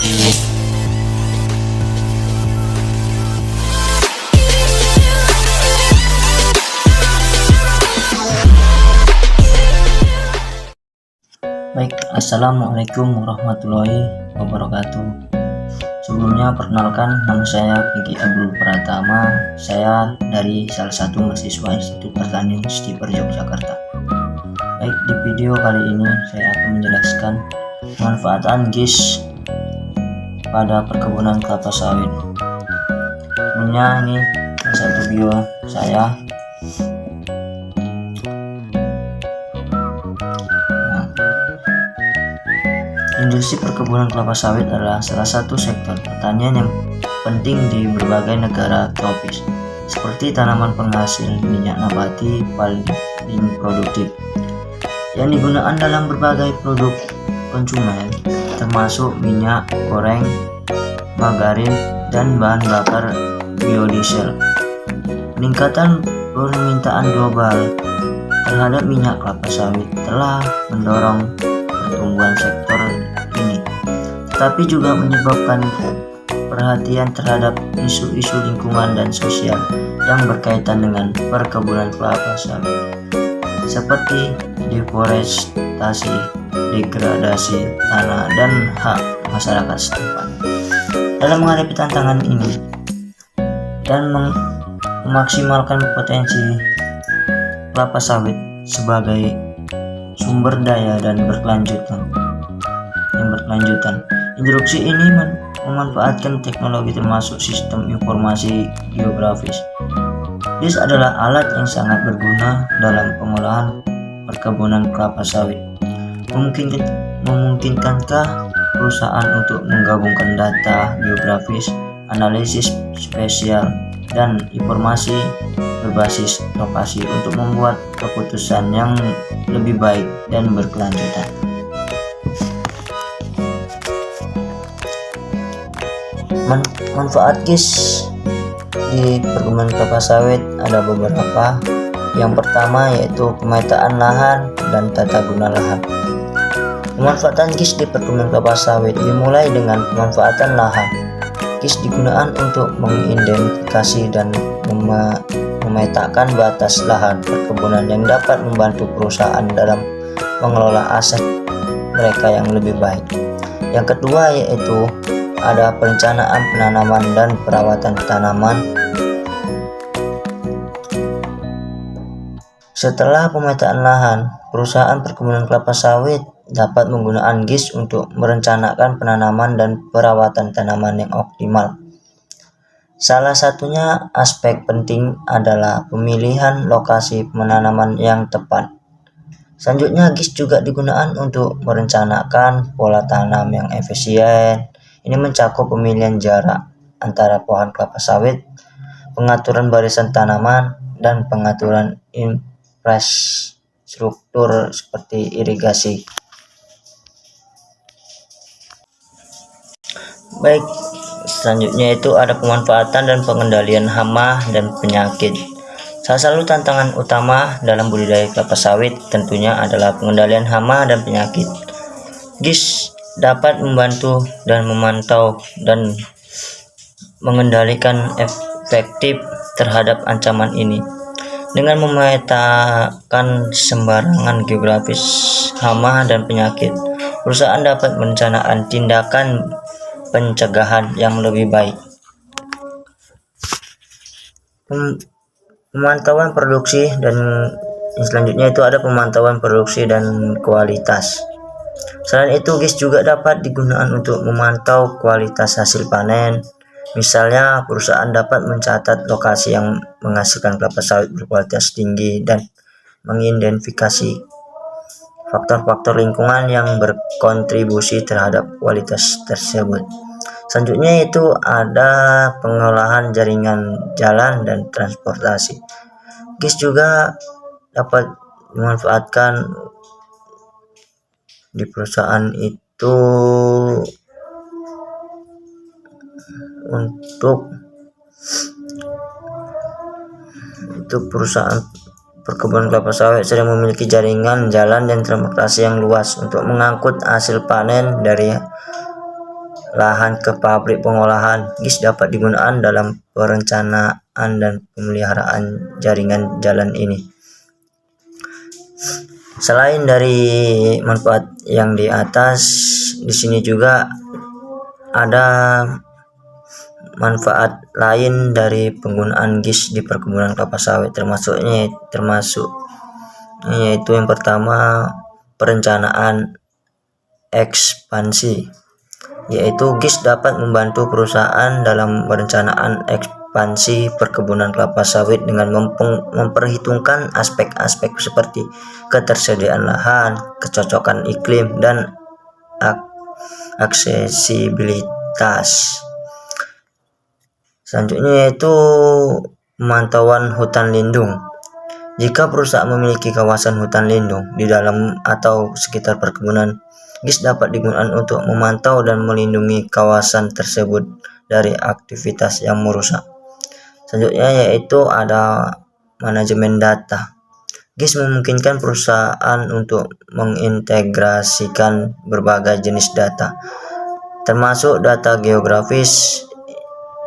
Baik, assalamualaikum warahmatullahi wabarakatuh. Sebelumnya perkenalkan, nama saya Piki Abdul Pratama. Saya dari salah satu mahasiswa Institut Pertanian Stiper Yogyakarta. Baik, di video kali ini saya akan menjelaskan pemanfaatan GIS pada perkebunan kelapa sawit. Sebelumnya ini satu video saya. Industri perkebunan kelapa sawit adalah salah satu sektor pertanian yang penting di berbagai negara tropis, seperti tanaman penghasil minyak nabati paling produktif yang digunakan dalam berbagai produk konsumen, termasuk minyak goreng, margarin, dan bahan bakar biodiesel. Peningkatan permintaan global terhadap minyak kelapa sawit telah mendorong pertumbuhan sektor ini, tetapi juga menyebabkan perhatian terhadap isu-isu lingkungan dan sosial yang berkaitan dengan perkebunan kelapa sawit, seperti deforestasi, degradasi tanah, dan hak masyarakat setempat. Dalam menghadapi tantangan ini dan memaksimalkan potensi kelapa sawit sebagai sumber daya dan berkelanjutan, industri ini memanfaatkan teknologi termasuk sistem informasi geografis. GIS adalah alat yang sangat berguna dalam pengolahan perkebunan kelapa sawit. Memungkinkankah perusahaan untuk menggabungkan data geografis, analisis spesial, dan informasi berbasis lokasi untuk membuat keputusan yang lebih baik dan berkelanjutan. Manfaat GIS di perkebunan kelapa sawit ada beberapa. Yang pertama yaitu pemetaan lahan dan tata guna lahan. Pemanfaatan GIS di perkebunan kelapa sawit dimulai dengan pemanfaatan lahan. GIS digunakan untuk mengidentifikasi dan memetakan batas lahan perkebunan yang dapat membantu perusahaan dalam mengelola aset mereka yang lebih baik. Yang kedua yaitu ada perencanaan penanaman dan perawatan tanaman. Setelah pemetaan lahan, perusahaan perkebunan kelapa sawit dapat menggunakan GIS untuk merencanakan penanaman dan perawatan tanaman yang optimal. Salah satunya aspek penting adalah pemilihan lokasi penanaman yang tepat. Selanjutnya, GIS juga digunakan untuk merencanakan pola tanam yang efisien. Ini mencakup pemilihan jarak antara pohon kelapa sawit, pengaturan barisan tanaman, dan pengaturan infrastruktur seperti irigasi. Baik, selanjutnya itu ada pemanfaatan dan pengendalian hama dan penyakit. Salah satu tantangan utama dalam budidaya kelapa sawit tentunya adalah pengendalian hama dan penyakit. GIS dapat membantu dan memantau dan mengendalikan efektif terhadap ancaman ini. Dengan memetakan sembarangan geografis hama dan penyakit, perusahaan dapat merencanakan tindakan pencegahan yang lebih baik. Pemantauan produksi dan selanjutnya itu ada pemantauan produksi dan kualitas. Selain itu, GIS juga dapat digunakan untuk memantau kualitas hasil panen. Misalnya, perusahaan dapat mencatat lokasi yang menghasilkan kelapa sawit berkualitas tinggi dan mengidentifikasi faktor-faktor lingkungan yang berkontribusi terhadap kualitas tersebut. Selanjutnya itu ada pengolahan jaringan jalan dan transportasi. GIS juga dapat dimanfaatkan di perusahaan itu untuk perusahaan perkebunan kelapa sawit sering memiliki jaringan jalan dan transportasi yang luas untuk mengangkut hasil panen dari lahan ke pabrik pengolahan. GIS dapat digunakan dalam perencanaan dan pemeliharaan jaringan jalan ini. Selain dari manfaat yang di atas, di sini juga ada manfaat lain dari penggunaan GIS di perkebunan kelapa sawit, termasuk yaitu yang pertama, perencanaan ekspansi, yaitu GIS dapat membantu perusahaan dalam perencanaan ekspansi perkebunan kelapa sawit dengan memperhitungkan aspek-aspek seperti ketersediaan lahan, kecocokan iklim, dan aksesibilitas. Selanjutnya yaitu pemantauan hutan lindung. Jika perusahaan memiliki kawasan hutan lindung di dalam atau sekitar perkebunan, GIS dapat digunakan untuk memantau dan melindungi kawasan tersebut dari aktivitas yang merusak. Selanjutnya yaitu ada manajemen data. GIS memungkinkan perusahaan untuk mengintegrasikan berbagai jenis data, termasuk data geografis,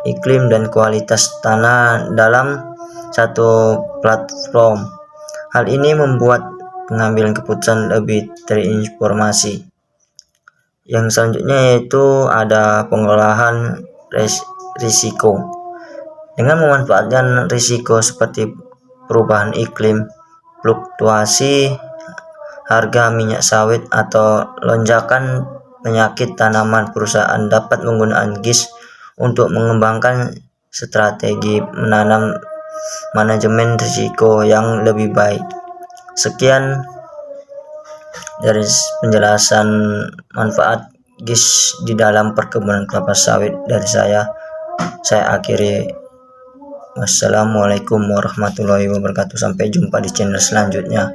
iklim, dan kualitas tanah dalam satu platform. Hal ini membuat pengambilan keputusan lebih terinformasi. Yang selanjutnya yaitu ada pengolahan risiko. Dengan memanfaatkan risiko seperti perubahan iklim, fluktuasi harga minyak sawit, atau lonjakan penyakit tanaman, perusahaan dapat menggunakan GIS untuk mengembangkan strategi menanam manajemen risiko yang lebih baik. Sekian dari penjelasan manfaat GIS di dalam perkebunan kelapa sawit dari saya akhiri. Wassalamualaikum warahmatullahi wabarakatuh. Sampai jumpa di channel selanjutnya.